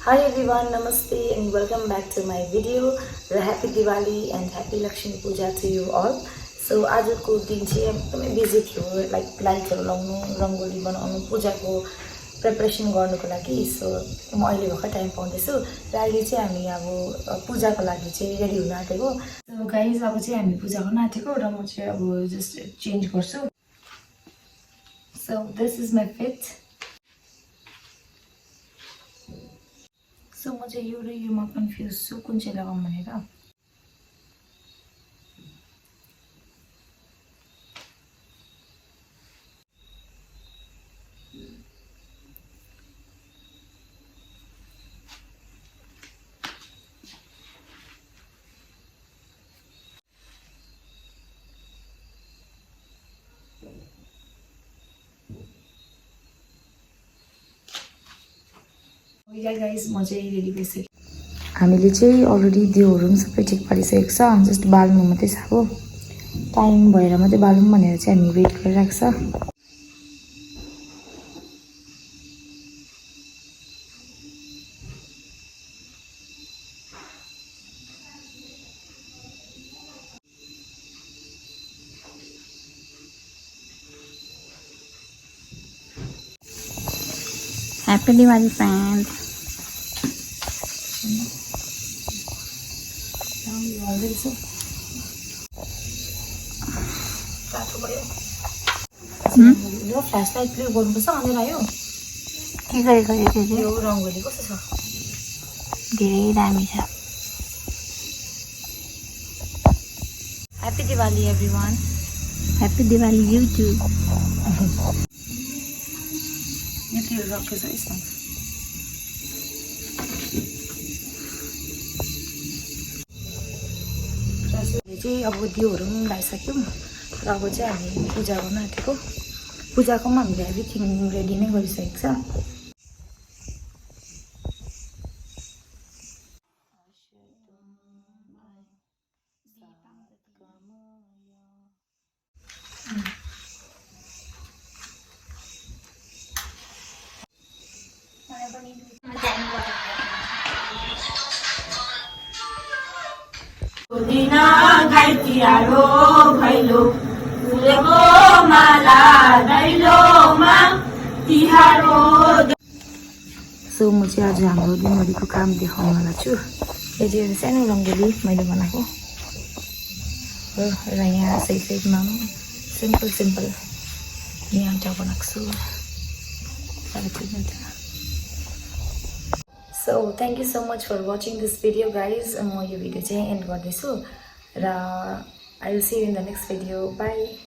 Hi everyone, Namaste and welcome back to my video. Happy Diwali and Happy Lakshmi Puja to you all. So आजको दिन चाहिँ एकदमै busy थियो like लाइटहरू लगाउनु रङ्गोली बनाउनु पूजाको प्रिपरेसन गर्नुको लागि सो म अहिले भर्खर टाइम पाउँदैछु र अहिले चाहिँ हामी अब पूजाको लागि चाहिँ रेडी हुन आँटेको सो गाइज अब चाहिँ हामी पूजा गर्न आँटेको र म चाहिँ अब जस्ट चेन्ज गर्छु so this is my fit so म चाहिँ यो र योमा कन्फ्युज छु कुन चाहिँ लगाउँ भनेर गाइज म चाहिँ रेडी भइसकेँ हामीले चाहिँ अलरेडी दियोहरू पनि सबै ठिक पारिसकेको छ जस्ट बाल्नु मात्रै छ अब टाइम भएर मात्रै बालौँ भनेर चाहिँ हामी वेट गरिरहेको छ Happy Diwali, friends. यो फ्ल्यास लाइट प्रयोग गर्नुपर्छ भनेर आयो के गरेको यो रङ्गोली कस्तो छ धेरै दामी छ happy Diwali everyone Happy Diwali, you too. यो तेल रकेछ यसमा चाहिँ अब दियोहरू पनि लगाइसक्यौँ र अब चाहिँ हामी पूजा गर्न आँटेको पूजाको पनि हामीले एभ्रिथिङ रेडी नै गरिसकेको छ गाई तिहारो भैलो फुलेको माला दैलोमा तिहारो सो म चाहिँ आज हाम्रो दिनभरिको काम देखाउनलाई छु यो चाहिँ सानो रङ्गोली मैले बनाएको र यहाँ साइड साइडमा सिम्पल यहाँ बनाएको छु so thank you so much for watching this video guys म यो भिडियो चाहिँ एन्ड गर्दैछु र I will see you in the next video by